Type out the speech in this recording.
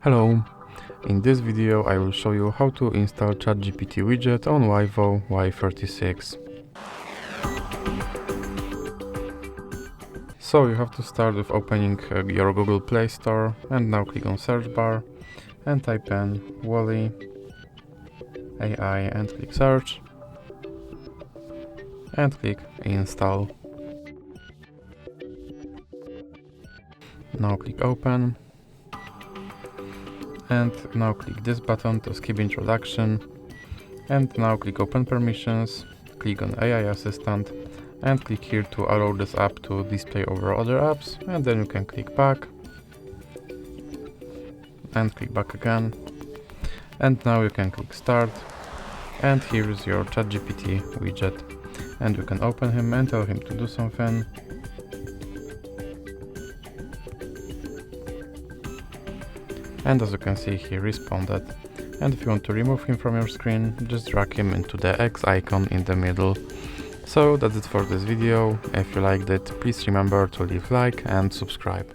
Hello! In this video I will show you how to install ChatGPT widget on VIVO Y36. So you have to start with opening your Google Play Store and now click on search bar and type in Wally AI and click search and click install. Now click open. And now click this button to skip introduction, and now click open permissions, click on AI assistant and click here to allow this app to display over other apps, and then you can click back and click back again, and now you can click start, and here is your ChatGPT widget, and you can open him and tell him to do something. And as you can see, he responded. And if you want to remove him from your screen, just drag him into the X icon in the middle. So that's it for this video. If you liked it, please remember to leave a like and subscribe.